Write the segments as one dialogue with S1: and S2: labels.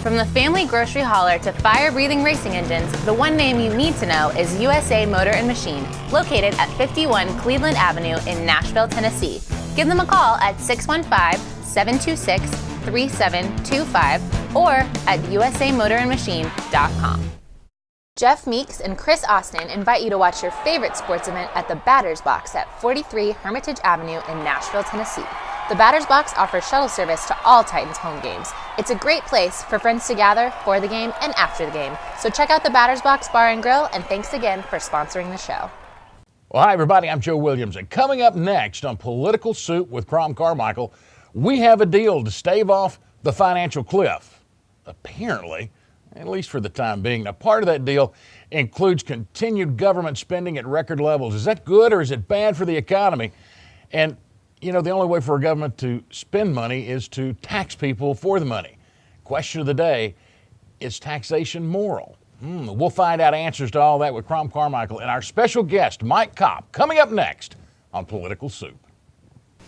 S1: From the family grocery hauler to fire-breathing racing engines, the one name you need to know is USA Motor and Machine, located at 51 Cleveland Avenue in Nashville, Tennessee. Give them a call at 615-726-3725 or at usamotorandmachine.com. Jeff Meeks and Chris Austin invite you to watch your favorite sports event at the Batter's Box at 43 Hermitage Avenue in Nashville, Tennessee. The Batter's Box offers shuttle service to all Titans home games. It's a great place for friends to gather for the game and after the game. So check out the Batter's Box Bar and Grill, and thanks again for sponsoring the show.
S2: Well, hi, everybody. I'm Joe Williams, and coming up next on Political Soup with Crom Carmichael, we have a deal to stave off the financial cliff. Apparently, at least for the time being. Now, part of that deal includes continued government spending at record levels. Is that good or is it bad for the economy? And you know, the only way for a government to spend money is to tax people for the money. Question of the day, is taxation moral? We'll find out answers to all that with Crom Carmichael and our special guest, Mike Kopp, coming up next on Political Soup.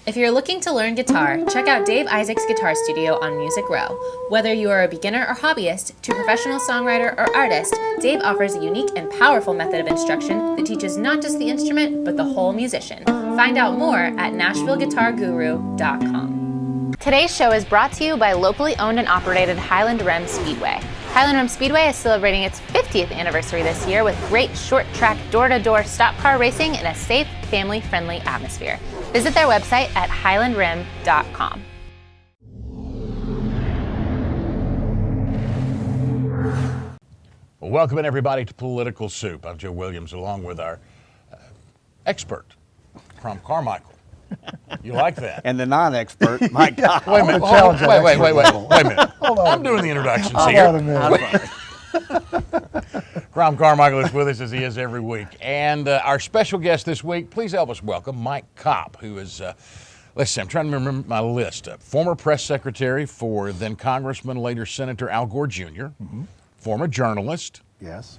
S1: If you're looking to learn guitar, check out Dave Isaac's Guitar Studio on Music Row. Whether you are a beginner or hobbyist, to professional songwriter or artist, Dave offers a unique and powerful method of instruction that teaches not just the instrument, but the whole musician. Find out more at NashvilleGuitarGuru.com. Today's show is brought to you by locally owned and operated Highland Rim Speedway. Highland Rim Speedway is celebrating its 50th anniversary this year with great short-track, door-to-door stock car racing in a safe, family-friendly atmosphere. Visit their website at highlandrim.com.
S2: Well, welcome everybody to Political Soup. I'm Joe Williams, along with our expert, Crom Carmichael. You like that?
S3: And the non-expert, Mike Kopp.
S2: Wait a minute. Wait a minute. Hold on. I'm doing the introductions here. Crom Carmichael is with us as he is every week. And our special guest this week, please help us welcome Mike Kopp, who is, let's see, I'm trying to remember my list. Former press secretary for then Congressman, later Senator Al Gore Jr., former journalist.
S4: Yes.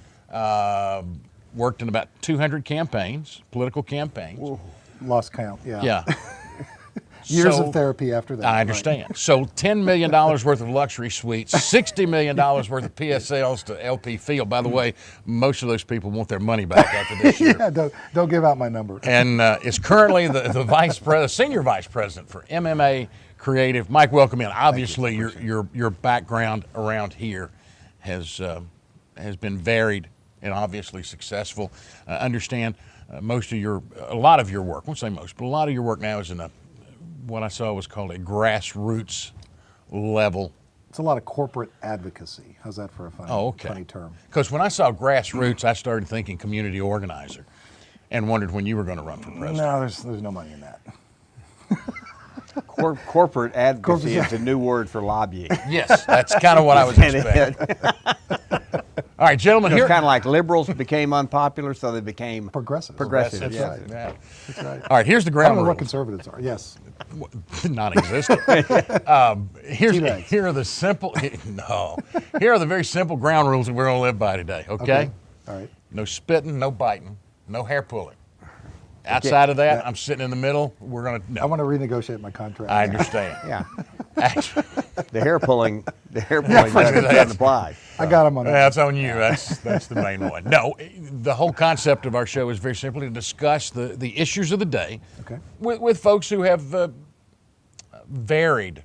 S2: Worked in about 200 campaigns, political campaigns.
S4: Ooh, lost count, yeah.
S2: Yeah.
S4: Years of therapy after that.
S2: I understand. Right. So $10 million worth of luxury suites, $60 million worth of PSLs to LP Field. By the way, most of those people want their money back after this year.
S4: Yeah, don't give out my number.
S2: And is currently the senior vice president for MMA Creative. Mike, welcome in. Obviously, your background around here has been varied and obviously successful. Understand a lot of your work. I won't say most, but a lot of your work now is in what I saw was called a grassroots level.
S4: It's a lot of corporate advocacy. How's that for a funny term?
S2: Because when I saw grassroots, I started thinking community organizer and wondered when you were going to run for president.
S4: No, there's no money in that.
S3: Corporate advocacy is a new word for lobbying.
S2: Yes, that's kind of what I was expecting. All right, gentlemen.
S3: It's kind of like liberals became unpopular, so they became
S4: progressive.
S3: Progressive,
S4: yes. Right. Yeah. That's right.
S2: All right, here's the ground rules.
S4: I don't know what conservatives are. Yes.
S2: Non-existent. Here are the simple. No. Here are the very simple ground rules that we're going to live by today. Okay.
S4: All right.
S2: No spitting, no biting, no hair pulling. Outside of that, I'm sitting in the middle. We're going to. No.
S4: I want to renegotiate my contract.
S2: I understand.
S3: Yeah. Actually, the hair pulling doesn't apply.
S4: I got him on that.
S2: That's on you. That's the main one. No, the whole concept of our show is very simply to discuss the issues of the day with folks who have varied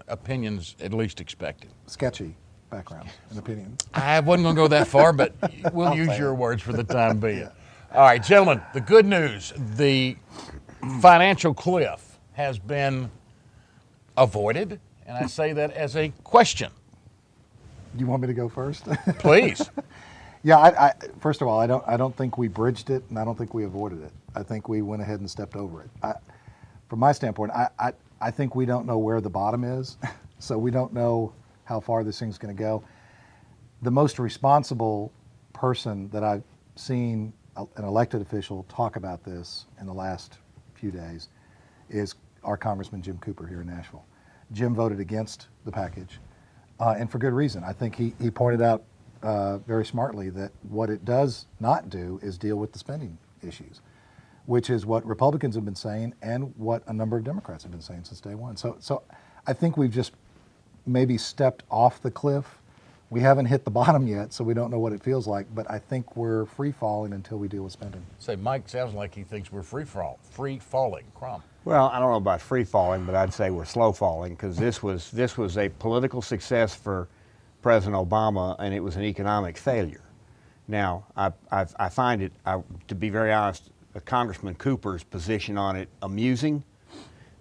S2: opinions, at least expected.
S4: Sketchy backgrounds and opinions.
S2: I wasn't going to go that far, but we'll use your words for the time being. Yeah. All right, gentlemen, the good news, the financial cliff has been avoided, and I say that as a question.
S4: You want me to go first?
S2: Please.
S4: Yeah, I first of all, I don't think we bridged it, and I don't think we avoided it. I think we went ahead and stepped over it. From my standpoint, I think we don't know where the bottom is, so we don't know how far this thing's going to go. The most responsible person that I've seen, an elected official, talk about this in the last few days is our Congressman Jim Cooper here in Nashville. Jim voted against the package, and for good reason. I think he pointed out very smartly that what it does not do is deal with the spending issues, which is what Republicans have been saying and what a number of Democrats have been saying since day one. So I think we've just maybe stepped off the cliff. We haven't hit the bottom yet, so we don't know what it feels like, but I think we're free falling until we deal with spending.
S2: Say, Mike sounds like he thinks we're free falling. Crom.
S3: Well, I don't know about free falling, but I'd say we're slow falling, because this was a political success for President Obama, and it was an economic failure. Now, I find it, to be very honest, Congressman Cooper's position on it amusing,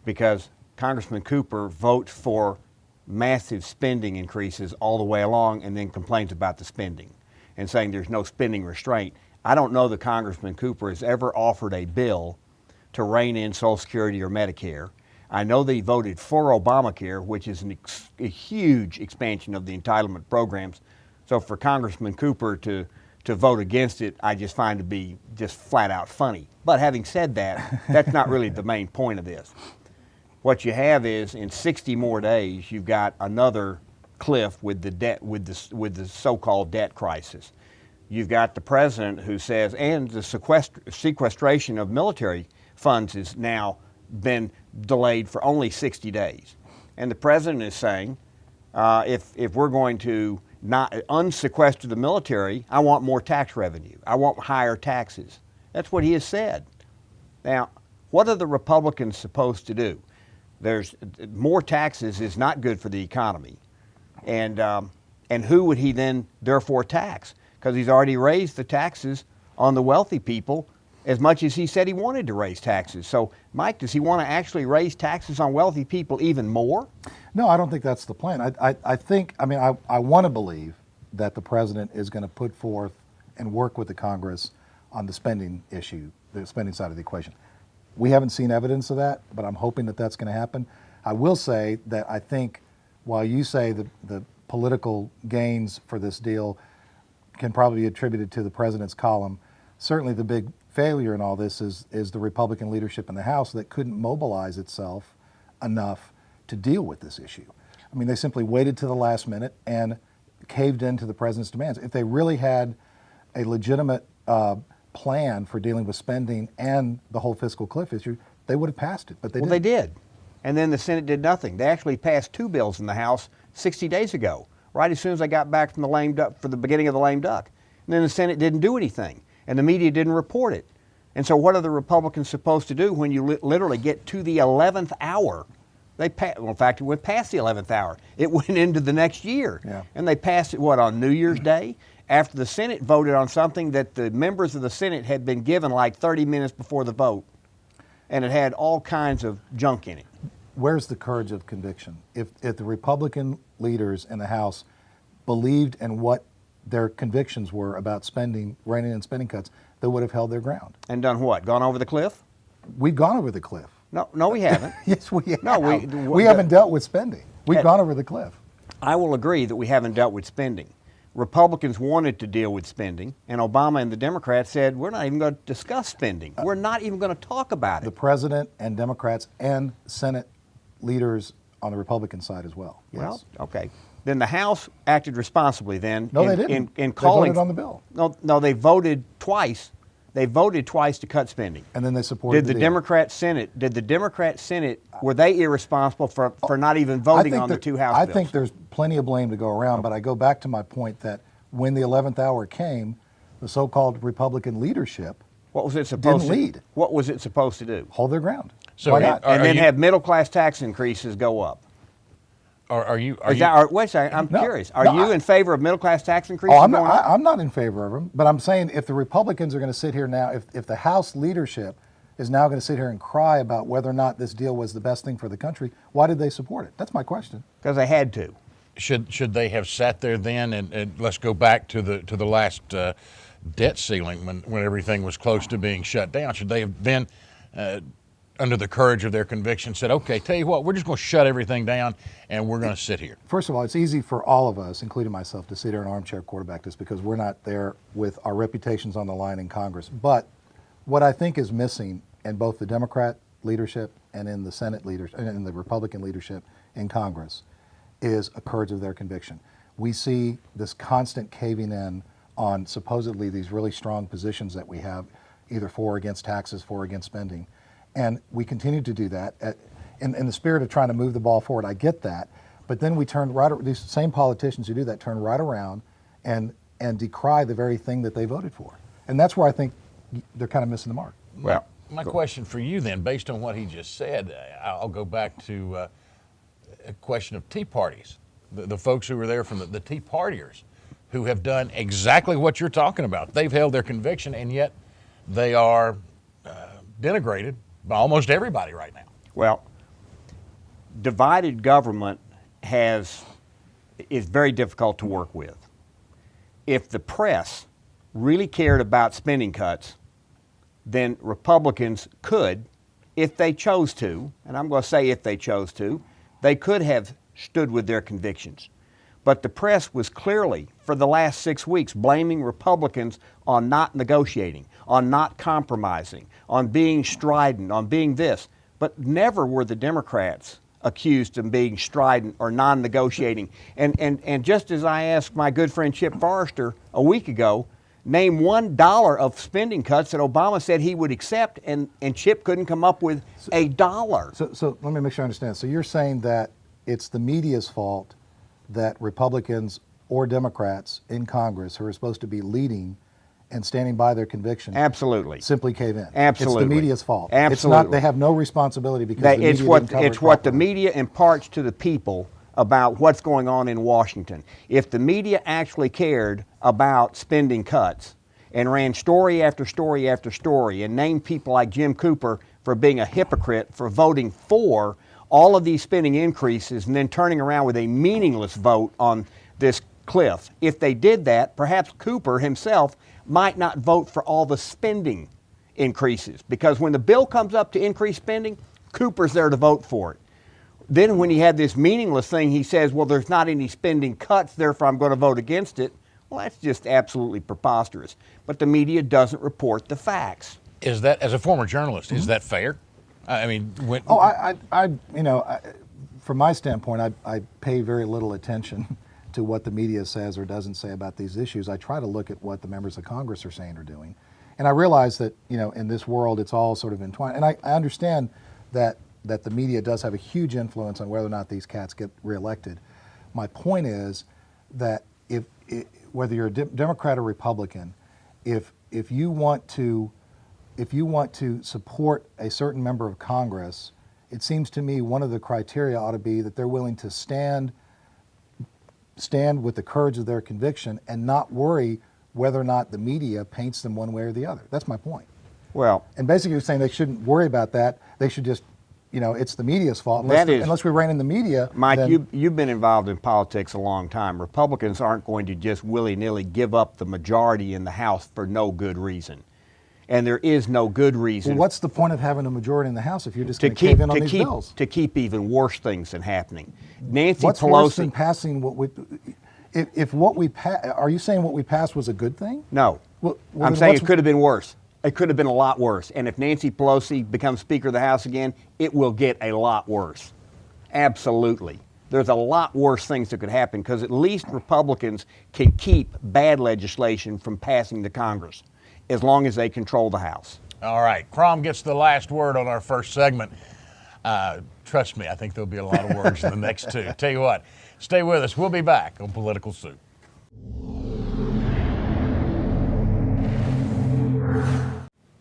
S3: because Congressman Cooper votes for massive spending increases all the way along and then complains about the spending and saying there's no spending restraint. I don't know that Congressman Cooper has ever offered a bill to rein in Social Security or Medicare. I know they voted for Obamacare, which is a huge expansion of the entitlement programs. So for Congressman Cooper to vote against it, I just find to be just flat out funny. But having said that, that's not really the main point of this. What you have is, in 60 more days, you've got another cliff with the debt, with the so-called debt crisis. You've got the president who says, and the sequestration of military funds has now been delayed for only 60 days. And the president is saying, if we're going to not unsequester the military, I want more tax revenue. I want higher taxes. That's what he has said. Now, what are the Republicans supposed to do? There's more taxes is not good for the economy, and who would he then therefore tax? Because he's already raised the taxes on the wealthy people as much as he said he wanted to raise taxes. So, Mike, does he want to actually raise taxes on wealthy people even more?
S4: No, I don't think that's the plan. I want to believe that the president is going to put forth and work with the Congress on the spending issue, the spending side of the equation. We haven't seen evidence of that, but I'm hoping that that's going to happen. I will say that I think while you say the political gains for this deal can probably be attributed to the president's column, certainly the big failure in all this is the Republican leadership in the House that couldn't mobilize itself enough to deal with this issue. I mean, they simply waited to the last minute and caved into the president's demands. If they really had a legitimate plan for dealing with spending and the whole fiscal cliff issue, they would have passed it, but they didn't.
S3: Well, they did. And then the Senate did nothing. They actually passed 2 bills in the House 60 days ago, right as soon as they got back from the lame duck, for the beginning of the lame duck. And then the Senate didn't do anything, and the media didn't report it. And so what are the Republicans supposed to do when you literally get to the 11th hour? Well, in fact, it went past the 11th hour. It went into the next year.
S4: Yeah.
S3: And they passed it, on New Year's Day? After the Senate voted on something that the members of the Senate had been given like 30 minutes before the vote. And it had all kinds of junk in it.
S4: Where's the courage of conviction? If the Republican leaders in the House believed in what their convictions were about spending, reining in spending cuts, they would have held their ground.
S3: And done what? Gone over the cliff?
S4: We've gone over the cliff.
S3: No, we haven't.
S4: Yes, we have.
S3: No,
S4: we haven't dealt with spending. We've gone over the cliff.
S3: I will agree that we haven't dealt with spending. Republicans wanted to deal with spending, and Obama and the Democrats said, we're not even going to discuss spending. We're not even going to talk about it.
S4: The president and Democrats and Senate leaders on the Republican side as well. Yes.
S3: Well, okay. Then the House acted responsibly then.
S4: No, they didn't.
S3: In calling,
S4: they voted on the bill.
S3: No, they voted twice. They voted twice to cut spending.
S4: And then they supported
S3: Did the
S4: deal.
S3: Democrat Senate, were they irresponsible for not even voting on the 2 House bills?
S4: I think there's plenty of blame to go around, but I go back to my point that when the 11th hour came, the so-called Republican leadership
S3: what was it supposed
S4: didn't
S3: to
S4: lead.
S3: What was it supposed to do?
S4: Hold their ground.
S2: So
S4: Why not?
S3: And then have middle-class tax increases go up. Wait a second, I'm curious. Are you in favor of middle-class tax increases
S4: I'm
S3: going up?
S4: not in favor of them, but I'm saying if the Republicans are going to sit here now, if the House leadership is now going to sit here and cry about whether or not this deal was the best thing for the country, why did they support it? That's my question.
S3: Because they had to.
S2: Should they have sat there then and let's go back to the last debt ceiling when everything was close to being shut down? Should they have then, under the courage of their conviction, said, okay, tell you what, we're just going to shut everything down and we're going to sit here?
S4: First of all, it's easy for all of us, including myself, to sit here and armchair quarterback this because we're not there with our reputations on the line in Congress. But what I think is missing in both the Democrat leadership and in the Senate leadership and in the Republican leadership in Congress is a courage of their conviction. We see this constant caving in on supposedly these really strong positions that we have, either for or against taxes, for or against spending. And we continue to do that in the spirit of trying to move the ball forward. I get that. But then these same politicians who do that turn right around and decry the very thing that they voted for. And that's where I think they're kind of missing the mark.
S3: Well,
S2: my question for you then, based on what he just said, I'll go back to a question of tea parties. The folks who were there from the Tea Partiers who have done exactly what you're talking about. They've held their conviction, and yet they are denigrated by almost everybody right now.
S3: Well, divided government is very difficult to work with. If the press really cared about spending cuts, then Republicans could, if they chose to, and I'm going to say if they chose to, they could have stood with their convictions. But the press was clearly, for the last 6 weeks, blaming Republicans on not negotiating, on not compromising, on being strident, on being this. But never were the Democrats accused of being strident or non-negotiating. And just as I asked my good friend Chip Forrester a week ago, name $1 of spending cuts that Obama said he would accept, and Chip couldn't come up with a dollar.
S4: So let me make sure I understand. So you're saying that it's the media's fault that Republicans or Democrats in Congress who are supposed to be leading and standing by their conviction
S3: Absolutely.
S4: simply cave in.
S3: Absolutely.
S4: It's the media's fault.
S3: Absolutely.
S4: It's not, they have no responsibility because the media
S3: It's
S4: didn't cover it
S3: what the
S4: properly.
S3: media imparts to the people about what's going on in Washington. If the media actually cared about spending cuts and ran story after story after story and named people like Jim Cooper for being a hypocrite for voting for all of these spending increases and then turning around with a meaningless vote on this cliff, if they did that, perhaps Cooper himself might not vote for all the spending increases, because when the bill comes up to increase spending, Cooper's there to vote for it. Then when he had this meaningless thing, he says, well, there's not any spending cuts, therefore I'm going to vote against it. Well, that's just absolutely preposterous. But the media doesn't report the facts.
S2: Is that, as a former journalist, is that fair? I mean, when,
S4: From my standpoint, I pay very little attention to what the media says or doesn't say about these issues. I try to look at what the members of Congress are saying or doing. And I realize that, in this world, it's all sort of entwined. And I understand that the media does have a huge influence on whether or not these cats get reelected. My point is that whether you're a Democrat or Republican, if you want to support a certain member of Congress, it seems to me one of the criteria ought to be that they're willing to stand with the courage of their conviction and not worry whether or not the media paints them one way or the other. That's my point.
S3: Well,
S4: And basically you're saying they shouldn't worry about that. They should just, it's the media's fault. Unless we rein in the media.
S3: Mike,
S4: then,
S3: you've been involved in politics a long time. Republicans aren't going to just willy-nilly give up the majority in the House for no good reason. And there is no good reason.
S4: well, what's the point of having a majority in the House if you're just going to cave in on these bills?
S3: To keep even worse things than happening. Nancy
S4: What's
S3: Pelosi.
S4: worse than passing what we? If what we are you saying what we passed was a good thing?
S3: No.
S4: Well,
S3: I'm
S4: then
S3: saying
S4: what's-
S3: it could have been worse. It could have been a lot worse. And if Nancy Pelosi becomes Speaker of the House again, it will get a lot worse. Absolutely. There's a lot worse things that could happen because at least Republicans can keep bad legislation from passing the Congress as long as they control the House.
S2: all right, Crom gets the last word on our first segment. Trust me, I think there'll be a lot of words in the next two. Tell you what, stay with us. We'll be back on Political Soup.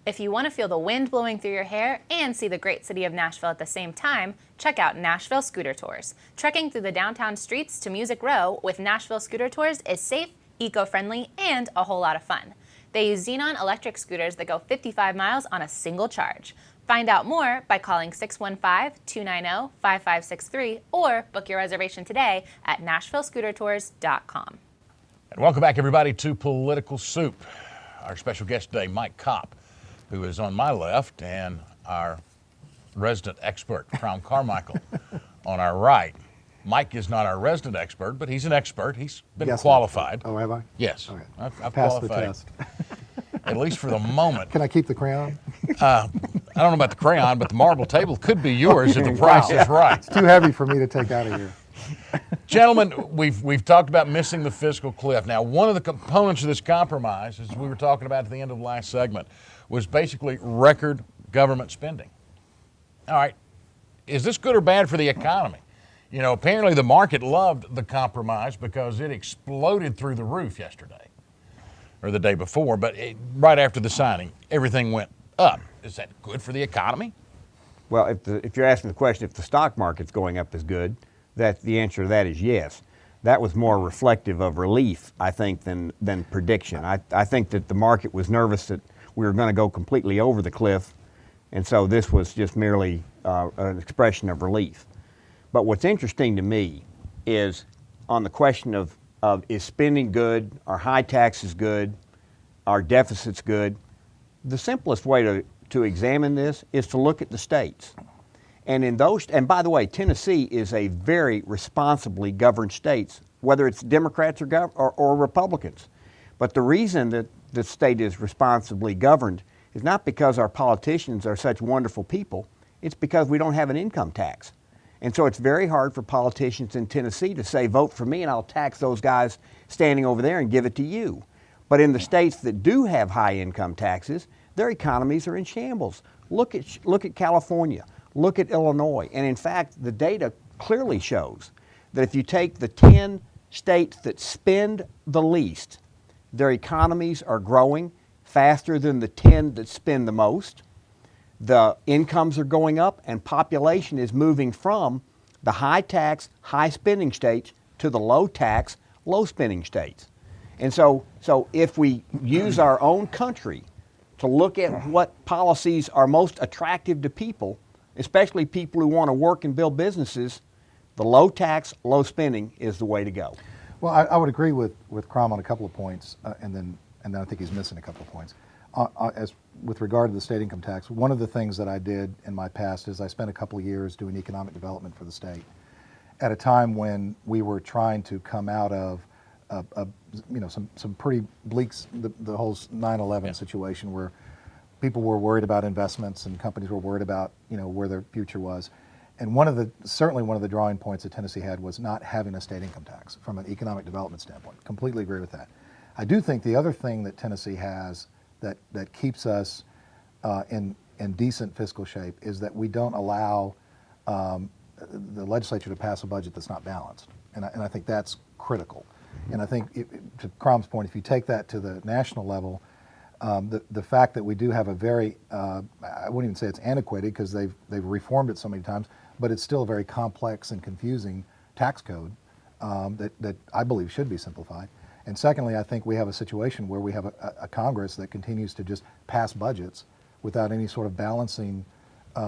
S1: If you want to feel the wind blowing through your hair and see the great city of Nashville at the same time, check out Nashville Scooter Tours. Trekking through the downtown streets to Music Row with Nashville Scooter Tours is safe, eco-friendly, and a whole lot of fun. They use Xenon electric scooters that go 55 miles on a single charge. Find out more by calling 615-290-5563 or book your reservation today at NashvilleScooterTours.com.
S2: And welcome back, everybody, to Political Soup. Our special guest today, Mike Kopp, who is on my left, and our resident expert, Crom Carmichael, on our right. Mike is not our resident expert, but he's an expert. He's been
S4: Yes,
S2: qualified.
S4: Oh, have I?
S2: Yes,
S4: Okay.
S2: I've
S4: Passed the
S2: qualified,
S4: test.
S2: at least for the moment.
S4: Can I keep the crayon?
S2: I don't know about the crayon, but the marble table could be yours if the price is right.
S4: It's too heavy for me to take out of here.
S2: Gentlemen, we've talked about missing the fiscal cliff. Now, one of the components of this compromise, as we were talking about at the end of the last segment, was basically record government spending. All right, is this good or bad for the economy? You know, apparently the market loved the compromise because it exploded through the roof yesterday or the day before, but right after the signing, everything went up. Is that good for the economy?
S3: Well, if you're asking the question if the stock market's going up is good, that the answer to that is yes. That was more reflective of relief, I think, than prediction. I think that the market was nervous that we were going to go completely over the cliff, and so this was just merely an expression of relief. But what's interesting to me is on the question of is spending good, are high taxes good, are deficits good, the simplest way to examine this is to look at the states. And by the way, Tennessee is a very responsibly governed state, whether it's Democrats or Republicans. But the reason that the state is responsibly governed is not because our politicians are such wonderful people, it's because we don't have an income tax. And so it's very hard for politicians in Tennessee to say, vote for me and I'll tax those guys standing over there and give it to you. But in the states that do have high income taxes, their economies are in shambles. Look at California. Look at Illinois. And in fact, the data clearly shows that if you take the 10 states that spend the least, their economies are growing faster than the 10 that spend the most. The incomes are going up and population is moving from the high tax, high spending states to the low tax, low spending states. And so if we use our own country to look at what policies are most attractive to people, especially people who want to work and build businesses, the low tax, low spending is the way to go.
S4: Well, I would agree with Crom on a couple of points, and then I think he's missing a couple of points. As with regard to the state income tax, one of the things that I did in my past is I spent a couple of years doing economic development for the state at a time when we were trying to come out of some pretty bleak, the whole 9/11 situation where people were worried about investments and companies were worried about where their future was. And certainly one of the drawing points that Tennessee had was not having a state income tax from an economic development standpoint. Completely agree with that. I do think the other thing that Tennessee has that keeps us in decent fiscal shape is that we don't allow the legislature to pass a budget that's not balanced. And I think that's critical. And I think, to Crom's point, if you take that to the national level, the fact that we do have a very, I wouldn't even say it's antiquated because they've reformed it so many times, but it's still a very complex and confusing tax code that I believe should be simplified. And secondly, I think we have a situation where we have a Congress that continues to just pass budgets without any sort of balancing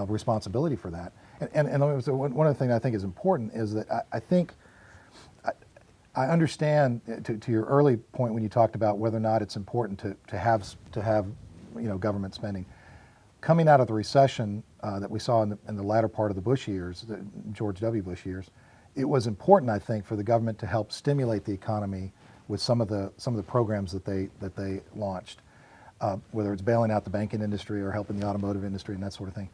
S4: responsibility for that. And one of the things I think is important is that I think I understand to your early point when you talked about whether or not it's important to have government spending. Coming out of the recession that we saw in the latter part of the Bush years, the George W. Bush years, it was important, I think, for the government to help stimulate the economy with some of the programs that they launched, whether it's bailing out the banking industry or helping the automotive industry and that sort of thing.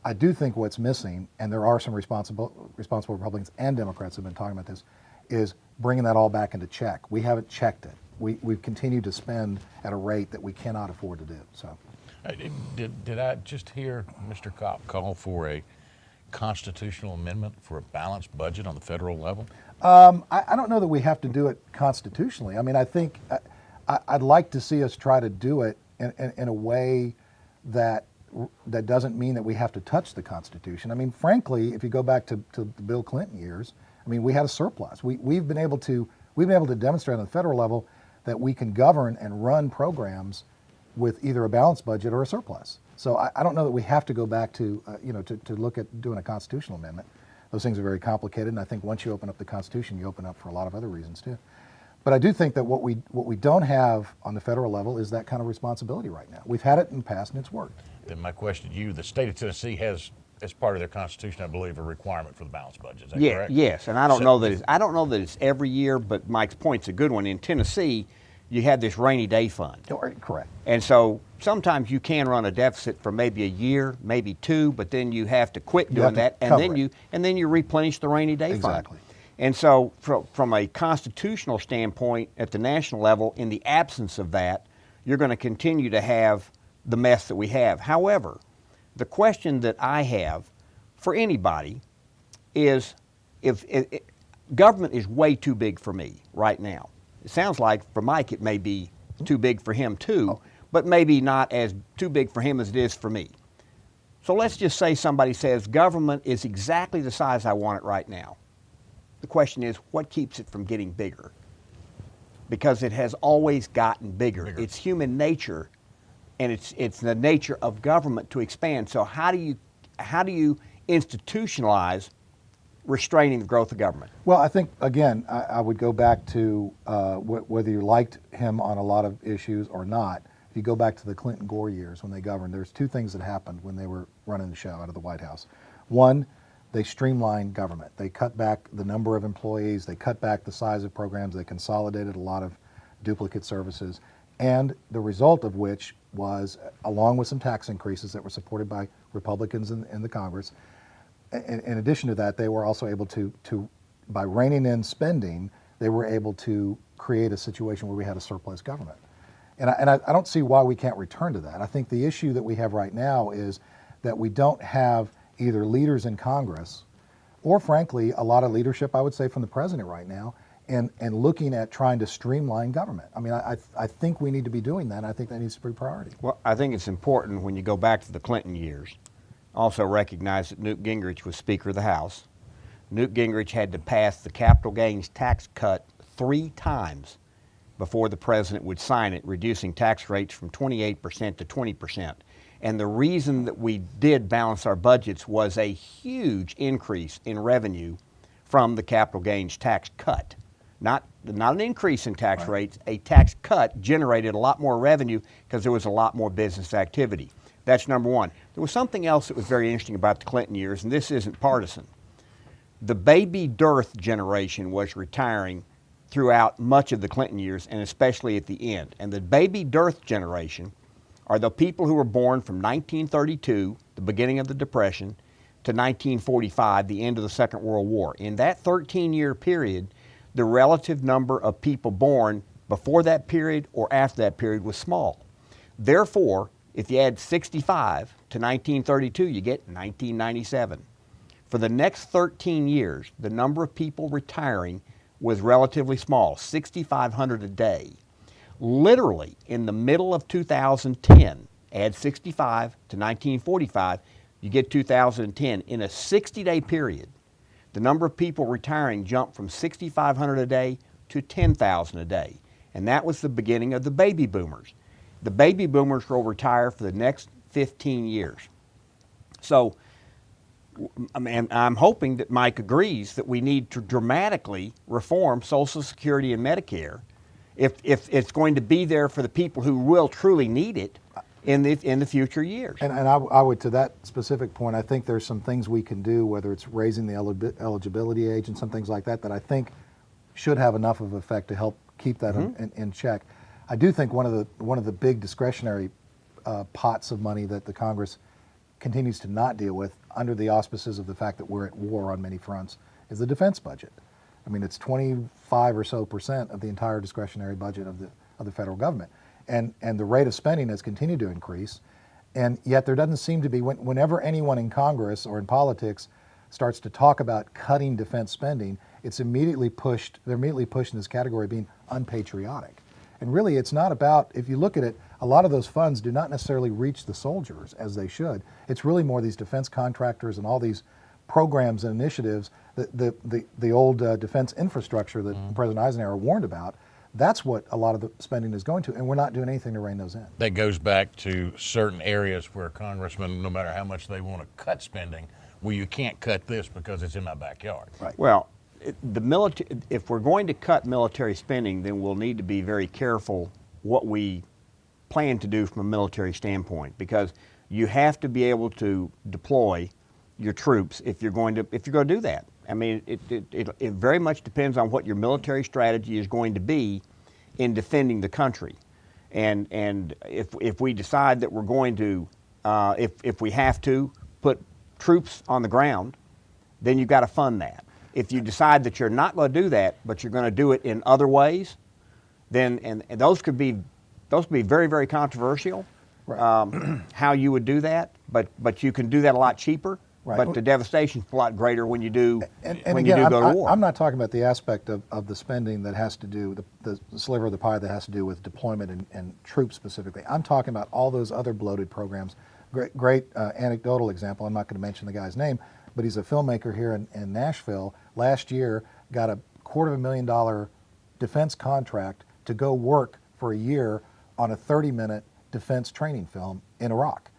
S4: I do think what's missing, and there are some responsible Republicans and Democrats have been talking about this, is bringing that all back into check. We haven't checked it. We've continued to spend at a rate that we cannot afford to do. So,
S2: did I just hear Mr. Kopp call for a constitutional amendment for a balanced budget on the federal level?
S4: I don't know that we have to do it constitutionally. I mean, I think I'd like to see us try to do it in a way that doesn't mean that we have to touch the Constitution. I mean, frankly, if you go back to the Bill Clinton years, I mean, we had a surplus. We've been able to demonstrate on the federal level that we can govern and run programs with either a balanced budget or a surplus. So I don't know that we have to go back to look at doing a constitutional amendment. Those things are very complicated, and I think once you open up the Constitution, you open up for a lot of other reasons too. But I do think that what we don't have on the federal level is that kind of responsibility right now. We've had it in the past, and it's worked.
S2: Then my question to you: the state of Tennessee has, as part of their constitution, I believe, a requirement for the balanced budget. Is that correct?
S3: Yes, and I don't know that it's every year, but Mike's point's a good one. In Tennessee, you have this rainy day fund.
S4: Correct.
S3: And so sometimes you can run a deficit for maybe a year, maybe two, but then you have to quit doing that, and then you replenish the rainy day fund.
S4: Exactly.
S3: And so from a constitutional standpoint at the national level, in the absence of that, you're going to continue to have the mess that we have. However, the question that I have for anybody is, government is way too big for me right now. It sounds like for Mike it may be too big for him too, but maybe not as too big for him as it is for me. So let's just say somebody says government is exactly the size I want it right now. The question is, what keeps it from getting bigger? Because it has always gotten bigger. It's human nature, and it's the nature of government to expand. So how do you institutionalize restraining the growth of government?
S4: Well, I think, again, I would go back to whether you liked him on a lot of issues or not. If you go back to the Clinton-Gore years when they governed, there's two things that happened when they were running the show out of the White House. One, they streamlined government. They cut back the number of employees. They cut back the size of programs. They consolidated a lot of duplicate services. And the result of which was, along with some tax increases that were supported by Republicans in the Congress, in addition to that, they were also able to, by reining in spending, they were able to create a situation where we had a surplus government. And I don't see why we can't return to that. I think the issue that we have right now is that we don't have either leaders in Congress or, frankly, a lot of leadership, I would say, from the president right now, and looking at trying to streamline government. I mean, I think we need to be doing that, and I think that needs to be a priority.
S3: Well, I think it's important when you go back to the Clinton years, also recognize that Newt Gingrich was Speaker of the House. Newt Gingrich had to pass the capital gains tax cut 3 times before the president would sign it, reducing tax rates from 28% to 20%. And the reason that we did balance our budgets was a huge increase in revenue from the capital gains tax cut. Not an increase in tax rates, a tax cut generated a lot more revenue because there was a lot more business activity. That's number one. There was something else that was very interesting about the Clinton years, and this isn't partisan. The baby dearth generation was retiring throughout much of the Clinton years, and especially at the end. And the baby dearth generation are the people who were born from 1932, the beginning of the Depression, to 1945, the end of the Second World War. In that 13-year period, the relative number of people born before that period or after that period was small. Therefore, if you add 65 to 1932, you get 1997. For the next 13 years, the number of people retiring was relatively small, 6,500 a day. Literally, in the middle of 2010, add 65 to 1945, you get 2010. In a 60-day period, the number of people retiring jumped from 6,500 a day to 10,000 a day. And that was the beginning of the baby boomers. The baby boomers will retire for the next 15 years. So, I'm hoping that Mike agrees that we need to dramatically reform Social Security and Medicare if it's going to be there for the people who will truly need it in the future years.
S4: And I would, to that specific point, I think there's some things we can do, whether it's raising the eligibility age and some things like that, that I think should have enough of effect to help keep that in check. I do think one of the big discretionary pots of money that the Congress continues to not deal with, under the auspices of the fact that we're at war on many fronts, is the defense budget. I mean, it's 25% or so of the entire discretionary budget of the federal government, and the rate of spending has continued to increase, and yet there doesn't seem to be, whenever anyone in Congress or in politics starts to talk about cutting defense spending, they're immediately pushed in this category of being unpatriotic. And really, it's not about, if you look at it, a lot of those funds do not necessarily reach the soldiers as they should. It's really more these defense contractors and all these programs and initiatives, the old defense infrastructure that President Eisenhower warned about. That's what a lot of the spending is going to, and we're not doing anything to rein those in.
S2: That goes back to certain areas where congressmen, no matter how much they want to cut spending, well, you can't cut this because it's in my backyard.
S4: Right.
S3: Well, if we're going to cut military spending, then we'll need to be very careful what we plan to do from a military standpoint, because you have to be able to deploy your troops if you're going to do that. I mean, it very much depends on what your military strategy is going to be in defending the country, and if we decide that we're going to, if we have to put troops on the ground, then you've got to fund that. If you decide that you're not going to do that, but you're going to do it in other ways, then and those could be very, very controversial.
S4: Right.
S3: How you would do that, but you can do that a lot cheaper
S4: Right.
S3: But the devastation's a lot greater when you do
S4: And
S3: when
S4: again,
S3: you do go to war.
S4: I'm not talking about the aspect of the spending that has to do, the sliver of the pie that has to do with deployment and troops specifically. I'm talking about all those other bloated programs. Great anecdotal example, I'm not going to mention the guy's name, but he's a filmmaker here in Nashville. Last year got a $250,000 defense contract to go work for a year on a 30-minute defense training film in Iraq.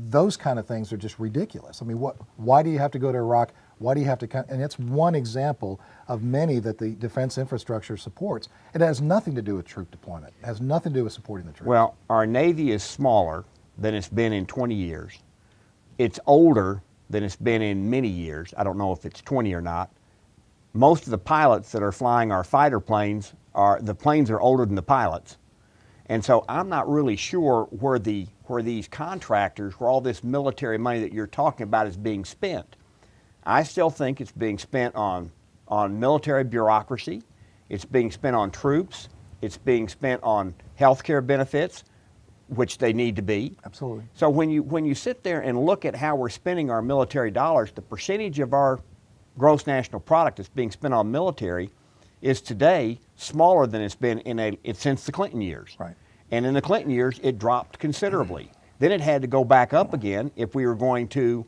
S4: Those kind of things are just ridiculous. I mean, why do you have to go to Iraq? Why do you have to, and it's one example of many that the defense infrastructure supports. It has nothing to do with troop deployment. It has nothing to do with supporting the troops.
S3: Well, our Navy is smaller than it's been in 20 years. It's older than it's been in many years. I don't know if it's 20 or not. Most of the pilots that are flying our fighter planes the planes are older than the pilots. And so I'm not really sure where these contractors, where all this military money that you're talking about is being spent. I still think it's being spent on military bureaucracy. It's being spent on troops. It's being spent on health care benefits, which they need to be.
S4: Absolutely.
S3: So when you sit there and look at how we're spending our military dollars, the percentage of our gross national product that's being spent on military is today smaller than it's been since the Clinton years.
S4: Right.
S3: And in the Clinton years, it dropped considerably. Then it had to go back up again if we were going to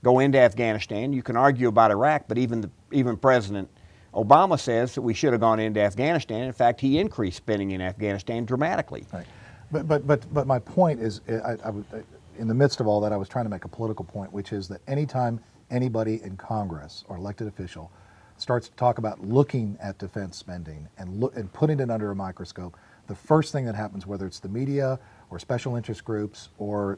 S3: go into Afghanistan. You can argue about Iraq, but even President Obama says that we should have gone into Afghanistan. In fact, he increased spending in Afghanistan dramatically.
S4: Right. But my point is, in the midst of all that, I was trying to make a political point, which is that anytime anybody in Congress or elected official starts to talk about looking at defense spending and putting it under a microscope, the first thing that happens, whether it's the media or special interest groups or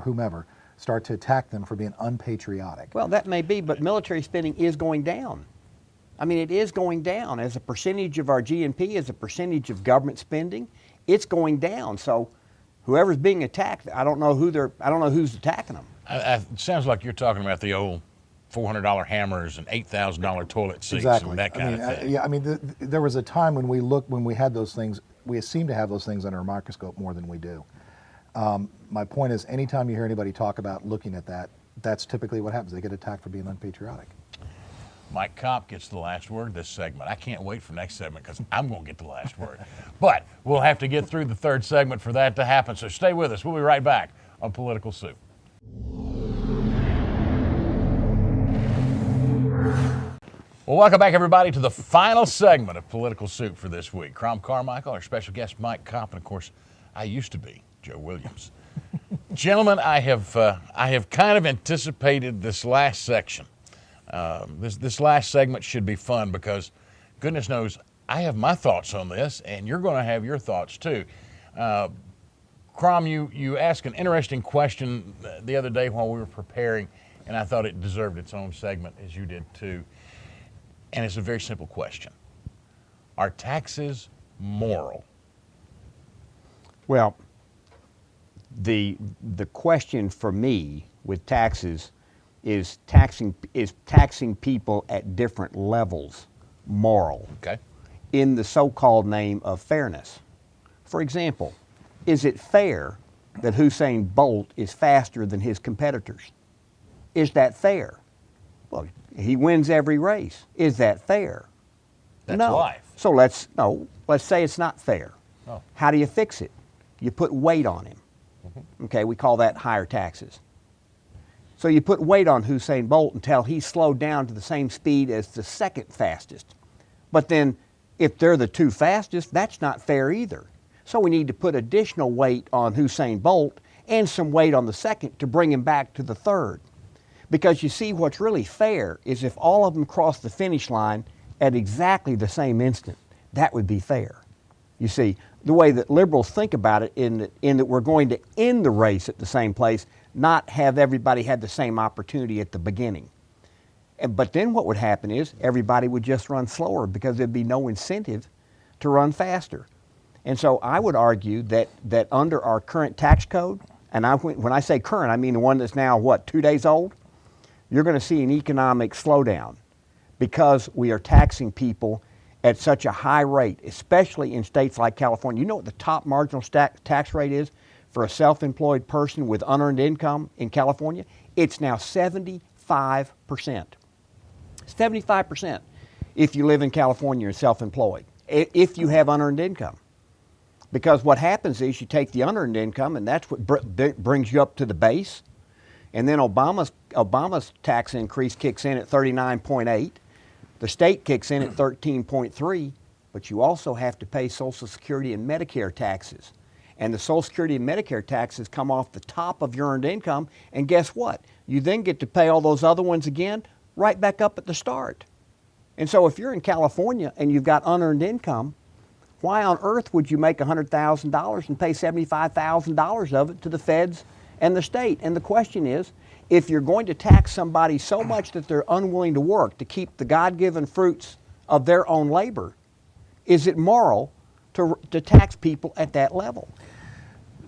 S4: whomever, start to attack them for being unpatriotic.
S3: Well, that may be, but military spending is going down. I mean, it is going down as a percentage of our GNP, as a percentage of government spending. It's going down. So, whoever's being attacked, I don't know who's attacking them.
S2: It sounds like you're talking about the old $400 hammers and $8,000 toilet seats and that kind of thing.
S4: Yeah, I mean, there was a time when we had those things. We seem to have those things under a microscope more than we do. My point is, anytime you hear anybody talk about looking at that, that's typically what happens. They get attacked for being unpatriotic.
S2: Mike Kopp gets the last word this segment. I can't wait for next segment because I'm going to get the last word. But we'll have to get through the third segment for that to happen. So stay with us. We'll be right back on Political Soup. Well, welcome back, everybody, to the final segment of Political Soup for this week. Crom Carmichael, our special guest, Mike Kopp, and of course, I used to be Joe Williams. Gentlemen, I have kind of anticipated this last section. This last segment should be fun because, goodness knows, I have my thoughts on this, and you're going to have your thoughts too. Crom, you asked an interesting question the other day while we were preparing, and I thought it deserved its own segment, as you did too. And it's a very simple question. Are taxes moral?
S3: Well, the question for me with taxes is taxing people at different levels moral.
S2: Okay.
S3: In the so-called name of fairness. For example, is it fair that Usain Bolt is faster than his competitors? Is that fair? Well, he wins every race. Is that fair?
S2: That's
S3: no.
S2: life.
S3: So let's say it's not fair.
S2: Oh.
S3: How do you fix it? You put weight on him. Mm-hmm. Okay, we call that higher taxes. So you put weight on Usain Bolt until he's slowed down to the same speed as the second fastest. But then if they're the two fastest, that's not fair either. So we need to put additional weight on Usain Bolt and some weight on the second to bring him back to the third. Because you see, what's really fair is if all of them cross the finish line at exactly the same instant, that would be fair. You see, the way that liberals think about it in that we're going to end the race at the same place, not have everybody have the same opportunity at the beginning. But then what would happen is everybody would just run slower because there'd be no incentive to run faster. And so I would argue that under our current tax code, and when I say current, I mean the one that's now, 2 days old? You're going to see an economic slowdown because we are taxing people at such a high rate, especially in states like California. You know what the top marginal tax rate is for a self-employed person with unearned income in California, it's now 75%. 75% if you live in California and self-employed, if you have unearned income. Because what happens is you take the unearned income, and that's what brings you up to the base. And then Obama's tax increase kicks in at 39.8. The state kicks in at 13.3. But you also have to pay Social Security and Medicare taxes. And the Social Security and Medicare taxes come off the top of your earned income. And guess what? You then get to pay all those other ones again right back up at the start. And so if you're in California and you've got unearned income, why on earth would you make $100,000 and pay $75,000 of it to the feds and the state? And the question is, if you're going to tax somebody so much that they're unwilling to work to keep the God-given fruits of their own labor, is it moral to tax people at that level?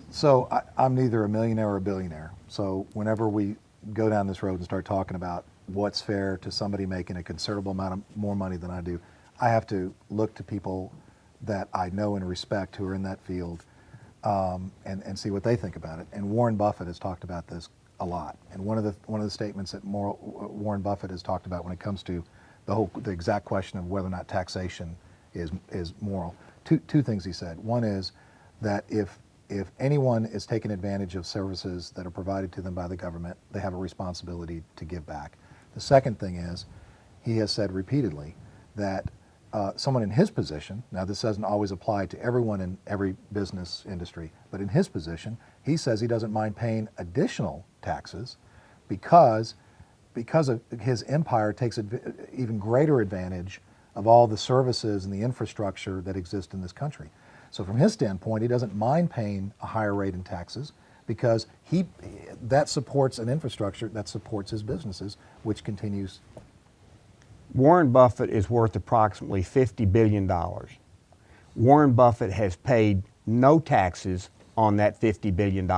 S4: So I'm neither a millionaire or a billionaire. So whenever we go down this road and start talking about what's fair to somebody making a considerable amount of more money than I do, I have to look to people that I know and respect who are in that field and see what they think about it. And Warren Buffett has talked about this a lot. And one of the statements that Warren Buffett has talked about when it comes to the exact question of whether or not taxation is moral. Two things he said. One is that if anyone is taking advantage of services that are provided to them by the government, they have a responsibility to give back. The second thing is, he has said repeatedly that someone in his position, now this doesn't always apply to everyone in every business industry, but in his position, he says he doesn't mind paying additional taxes because of his empire takes even greater advantage of all the services and the infrastructure that exist in this country. So from his standpoint, he doesn't mind paying a higher rate in taxes because that supports an infrastructure that supports his businesses, which continues.
S3: Warren Buffett is worth approximately $50 billion. Warren Buffett has paid no taxes on that $50 billion,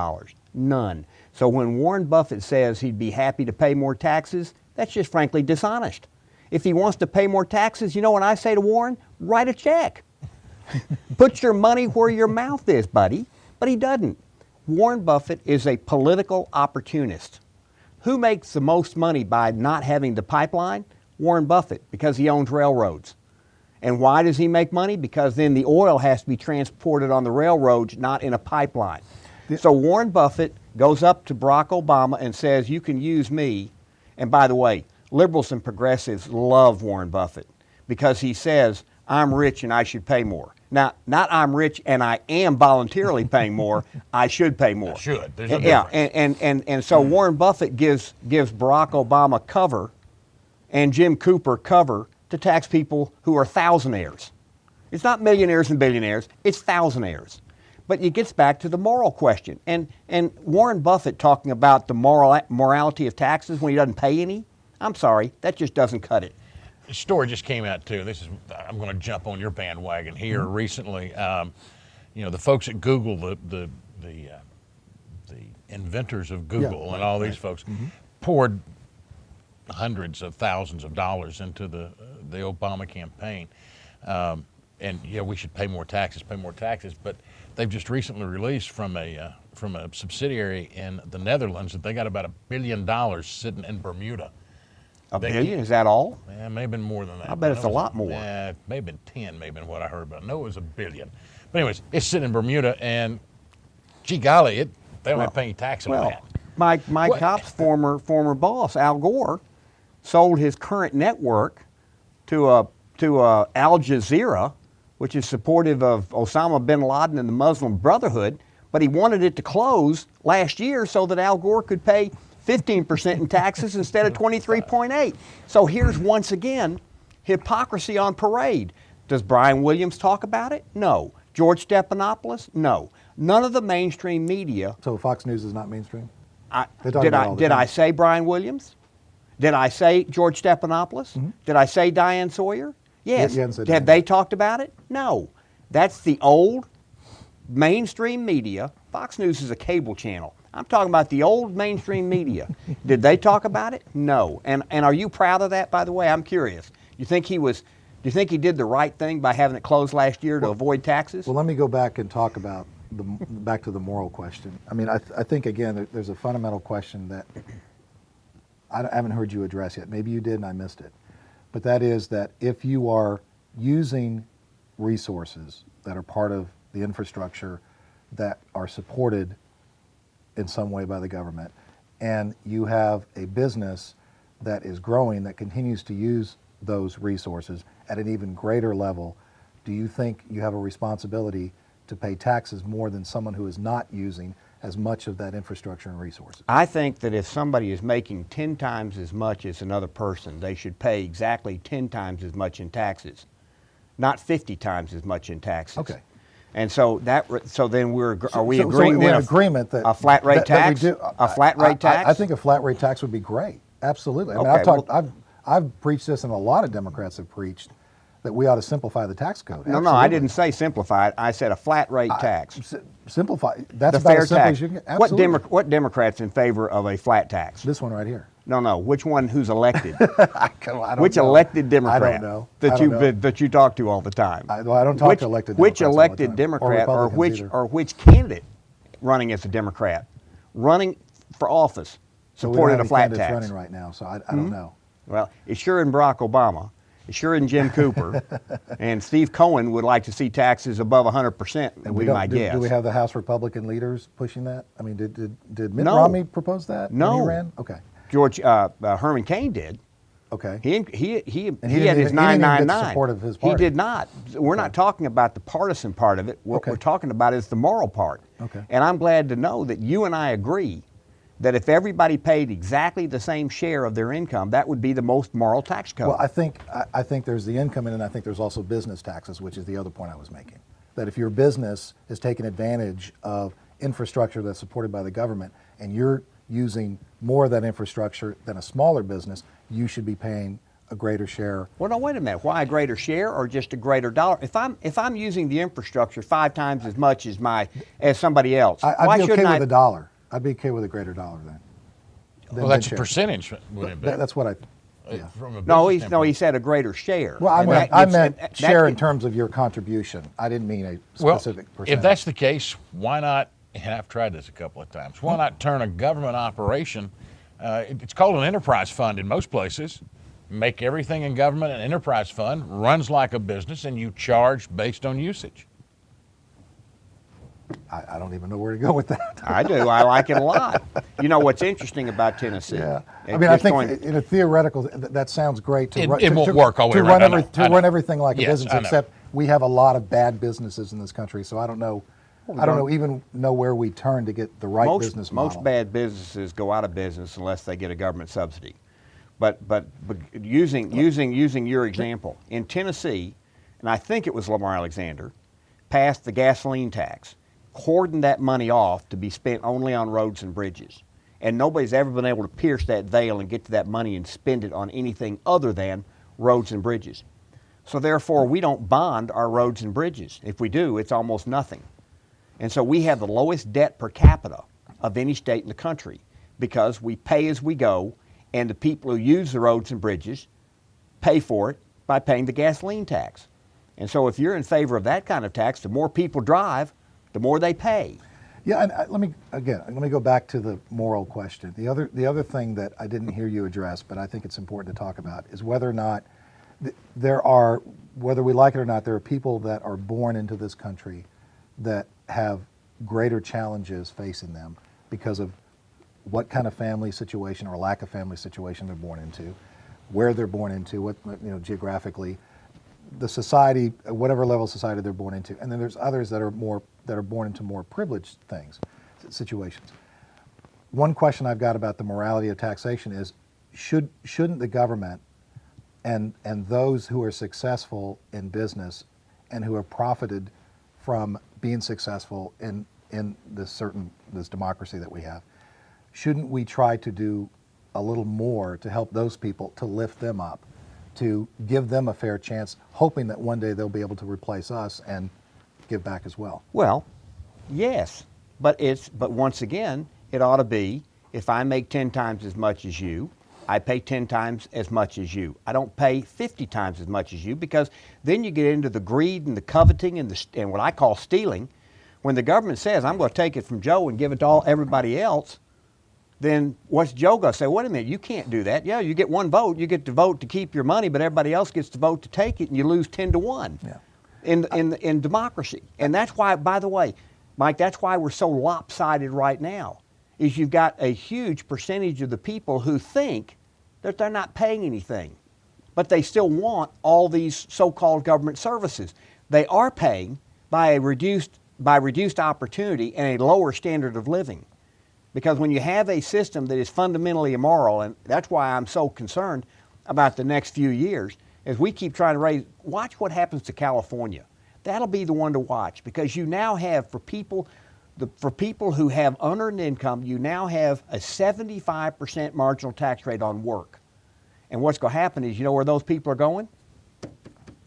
S3: none. So when Warren Buffett says he'd be happy to pay more taxes, that's just frankly dishonest. If he wants to pay more taxes, you know what I say to Warren? Write a check. Put your money where your mouth is, buddy. But he doesn't. Warren Buffett is a political opportunist. Who makes the most money by not having the pipeline? Warren Buffett, because he owns railroads. And why does he make money? Because then the oil has to be transported on the railroads, not in a pipeline. So Warren Buffett goes up to Barack Obama and says, you can use me. And by the way, liberals and progressives love Warren Buffett because he says, I'm rich and I should pay more. Now, not I'm rich and I am voluntarily paying more, I should pay more.
S2: Should. There's a
S3: difference. And so Warren Buffett gives Barack Obama cover and Jim Cooper cover to tax people who are thousandaires. It's not millionaires and billionaires, it's thousandaires. But it gets back to the moral question. And Warren Buffett talking about the morality of taxes when he doesn't pay any, I'm sorry, that just doesn't cut it.
S2: A story just came out too. I'm going to jump on your bandwagon here. Recently, the folks at Google, the inventors of Google, and all these folks poured hundreds of thousands of dollars into the Obama campaign. And yeah, we should pay more taxes. But they've just recently released from a subsidiary in the Netherlands that they got about $1 billion sitting in Bermuda.
S3: $1 billion? Is that all?
S2: Yeah, it may have been more than that.
S3: I bet it's a lot more.
S2: Yeah, it may have been 10, maybe what I heard about. No, it was $1 billion. But anyways, it's sitting in Bermuda, and gee golly, they don't have to pay any tax on that.
S3: Mike Kopp's former boss, Al Gore, sold his current network to Al Jazeera, which is supportive of Osama bin Laden and the Muslim Brotherhood, but he wanted it to close last year so that Al Gore could pay 15% in taxes instead of 23.8. So here's once again hypocrisy on parade. Does Brian Williams talk about it? No. George Stephanopoulos? No. None of the mainstream media.
S4: So Fox News is not mainstream?
S3: Did I say Brian Williams? Did I say George Stephanopoulos? Mm-hmm. Did I say Diane Sawyer? Yes. Have they talked about it? No. That's the old mainstream media. Fox News is a cable channel. I'm talking about the old mainstream media. Did they talk about it? No. And are you proud of that, by the way? I'm curious. Do you think he did the right thing by having it closed last year to avoid taxes?
S4: Well, let me go back and talk about back to the moral question. I mean, I think again there's a fundamental question that I haven't heard you address yet. Maybe you did and I missed it, but that is that if you are using resources that are part of the infrastructure that are supported in some way by the government, and you have a business that is growing that continues to use those resources at an even greater level, do you think you have a responsibility to pay taxes more than someone who is not using as much of that infrastructure and resources?
S3: I think that if somebody is making 10 times as much as another person, they should pay exactly 10 times as much in taxes, not 50 times as much in taxes.
S4: Okay.
S3: And so then are we
S4: So
S3: agreeing
S4: we're
S3: then
S4: in agreement that
S3: a flat rate
S4: that we
S3: tax?
S4: do-
S3: A flat rate tax?
S4: I think a flat rate tax would be great. Absolutely. I mean,
S3: Okay,
S4: I've preached this, and a lot of Democrats have preached that we ought to simplify the tax code.
S3: No, I
S4: Absolutely.
S3: didn't say simplify it. I said a flat rate tax.
S4: Simplify. That's
S3: The
S4: about
S3: fair
S4: as simple
S3: tax.
S4: as you can get. Absolutely.
S3: What Democrats in favor of a flat tax?
S4: This one right here.
S3: No. Which one? Who's elected?
S4: I don't
S3: Which
S4: know.
S3: elected Democrat?
S4: I don't know.
S3: That
S4: I don't know.
S3: that you talk to all the time.
S4: I don't talk to elected
S3: Which
S4: Democrats all the
S3: elected
S4: time, or
S3: Democrat or
S4: Republicans either.
S3: which candidate running as a Democrat running for office
S4: So we don't
S3: supported
S4: have
S3: a
S4: any
S3: flat
S4: candidates
S3: tax?
S4: running right now, so I don't know.
S3: Well, it's sure in Barack Obama. It's sure in Jim Cooper. And Steve Cohen would like to see taxes above 100%,
S4: And
S3: would be my guess.
S4: do we have the House Republican leaders pushing that? I mean, did Mitt
S3: No.
S4: Romney propose that when
S3: No.
S4: he ran? Okay.
S3: George Herman Cain did.
S4: Okay.
S3: He
S4: didn't
S3: had his
S4: even- he didn't even get the
S3: 999.
S4: support of his
S3: He
S4: party.
S3: did not. We're not talking about the partisan part of it. What
S4: Okay.
S3: we're talking about is the moral part.
S4: Okay.
S3: And I'm glad to know that you and I agree that if everybody paid exactly the same share of their income, that would be the most moral tax code.
S4: Well, I think there's the income, and I think there's also business taxes, which is the other point I was making. That if your business is taking advantage of infrastructure that's supported by the government, and you're using more of that infrastructure than a smaller business, you should be paying a greater share.
S3: Well, no, wait a minute. Why a greater share or just a greater dollar? If I'm using the infrastructure 5 times as much as somebody else,
S4: I'd
S3: why
S4: be okay
S3: shouldn't
S4: with a dollar. I'd be okay with a greater dollar then.
S2: Well, that's a percentage, wouldn't it be?
S4: That's what I. Yeah.
S2: From a
S3: No,
S2: business
S3: he
S2: standpoint.
S3: said a greater share.
S4: Well,
S3: And that
S4: I
S3: gets-
S4: meant
S3: that
S4: share in
S3: can-
S4: terms of your contribution. I didn't mean a
S2: Well,
S4: specific percentage.
S2: if that's the case, why not, and I've tried this a couple of times, why not turn a government operation, it's called an enterprise fund in most places, make everything in government an enterprise fund, runs like a business, and you charge based on usage.
S4: I don't even know where to go with that.
S3: I do. I like it a lot. You know what's interesting about Tennessee?
S4: Yeah, I
S3: And
S4: mean, I
S3: just
S4: think
S3: going-
S4: in a theoretical, that sounds great. To
S2: It-
S4: run,
S2: it
S4: to-
S2: won't
S4: to-
S2: work all the
S4: to
S2: way around.
S4: run
S2: I know,
S4: to
S2: I know.
S4: run everything like a
S2: Yes,
S4: business.
S2: I know.
S4: Except we have a lot of bad businesses in this country, so I don't know. I don't know even know where we turn to get the right business model.
S3: most bad businesses go out of business unless they get a government subsidy. But using your example, in Tennessee, and I think it was Lamar Alexander, passed the gasoline tax, cordoned that money off to be spent only on roads and bridges. And nobody's ever been able to pierce that veil and get to that money and spend it on anything other than roads and bridges. So therefore, we don't bond our roads and bridges. If we do, it's almost nothing. And so we have the lowest debt per capita of any state in the country because we pay as we go, and the people who use the roads and bridges pay for it by paying the gasoline tax. And so if you're in favor of that kind of tax, the more people drive, the more they pay.
S4: Yeah, and let me go back to the moral question. The other thing that I didn't hear you address, but I think it's important to talk about, is whether or not whether we like it or not, there are people that are born into this country that have greater challenges facing them because of what kind of family situation or lack of family situation they're born into, where they're born into, what geographically, the society, whatever level of society they're born into, and then there's others that are born into more privileged situations. One question I've got about the morality of taxation is, shouldn't the government and those who are successful in business and who have profited from being successful in this democracy that we have, shouldn't we try to do a little more to help those people, to lift them up, to give them a fair chance, hoping that one day they'll be able to replace us and give back as well?
S3: Well, yes, but once again, it ought to be, if I make 10 times as much as you, I pay 10 times as much as you. I don't pay 50 times as much as you, because then you get into the greed and the coveting and what I call stealing, when the government says, I'm going to take it from Joe and give it to everybody else, then what's Joe going to say? Wait a minute, you can't do that. Yeah, you get one vote. You get to vote to keep your money, but everybody else gets to vote to take it, and you lose 10-1 in democracy. And that's why, by the way, Mike, that's why we're so lopsided right now, is you've got a huge percentage of the people who think that they're not paying anything, but they still want all these so-called government services. They are paying by reduced opportunity and a lower standard of living. Because when you have a system that is fundamentally immoral, and that's why I'm so concerned about the next few years, as we keep trying to watch what happens to California. That'll be the one to watch, because you now have, for people who have unearned income, you now have a 75% marginal tax rate on work. And what's going to happen is, you know where those people are going?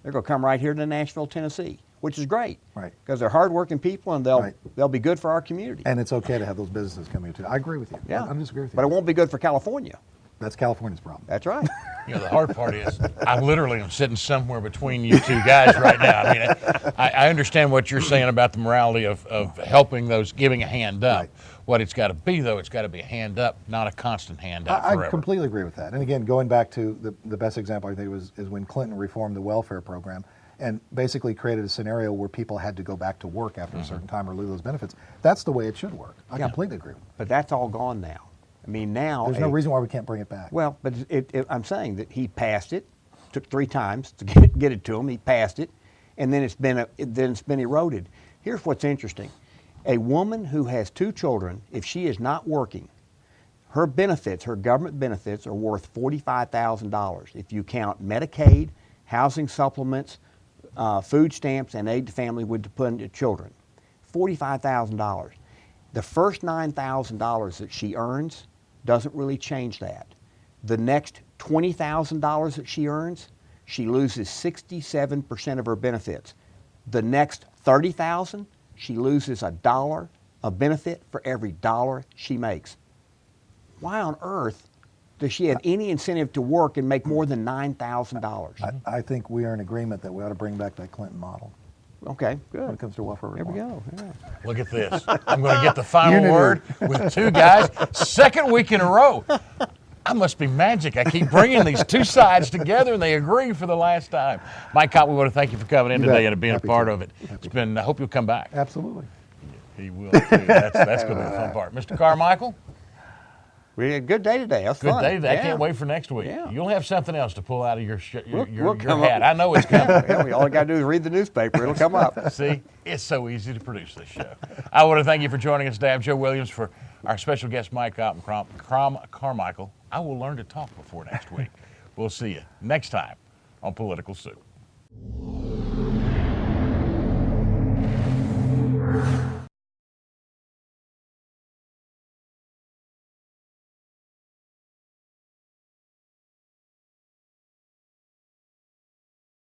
S3: They're going to come right here to Nashville, Tennessee, which is great.
S4: Right.
S3: Because they're hardworking people, and they'll be good for our community.
S4: And it's okay to have those businesses come here too. I agree with you.
S3: Yeah.
S4: I disagree with you.
S3: But it won't be good for California.
S4: That's California's problem.
S3: That's right.
S2: You know, the hard part is I literally am sitting somewhere between you two guys right now. I mean, I understand what you're saying about the morality of helping those, giving a hand up.
S4: Right.
S2: What it's got to be, though, it's got to be a hand up, not a constant hand up forever.
S4: I completely agree with that. And again, going back to the best example I think is when Clinton reformed the welfare program and basically created a scenario where people had to go back to work after a certain time or lose those benefits. That's the way it should work. I completely agree.
S3: But that's all gone now. I mean, now
S4: There's no reason why we can't bring it back.
S3: Well, but I'm saying that he passed it. Took 3 times to get it to him. He passed it, and then it's been eroded. Here's what's interesting: a woman who has 2 children, if she is not working, her benefits, her government benefits, are worth $45,000 if you count Medicaid, housing supplements, food stamps, and aid to family with dependent children. $45,000. The first $9,000 that she earns doesn't really change that. The next $20,000 that she earns, she loses 67% of her benefits. The next $30,000, she loses $1 of benefit for every dollar she makes. Why on earth does she have any incentive to work and make more than $9,000?
S4: I think we are in agreement that we ought to bring back that Clinton model
S3: Okay, good.
S4: when it comes to welfare reform.
S3: There we go. Yeah.
S2: Look at this. I'm going to get the final word with 2 guys. Second week in a row. I must be magic. I keep bringing these 2 sides together, and they agree for the last time. Mike Kopp, we want to thank you for coming in today and being a part of it. It's been. I hope you'll come back.
S4: Absolutely.
S2: He will too. That's going to be the fun part. Mr. Carmichael,
S3: We had a good day today. That's
S2: good
S3: fun.
S2: day today. I
S3: Yeah.
S2: can't wait for next week.
S3: Yeah.
S2: You'll have something else to pull out of your
S3: We'll come
S2: hat.
S3: up-
S2: I know it's coming.
S3: Yeah, all you got to do is read the newspaper. It'll come up.
S2: See, it's so easy to produce this show. I want to thank you for joining us today. I'm Joe Williams for our special guest, Mike Kopp and Crom Carmichael. I will learn to talk before next week. We'll see you next time on Political Soup.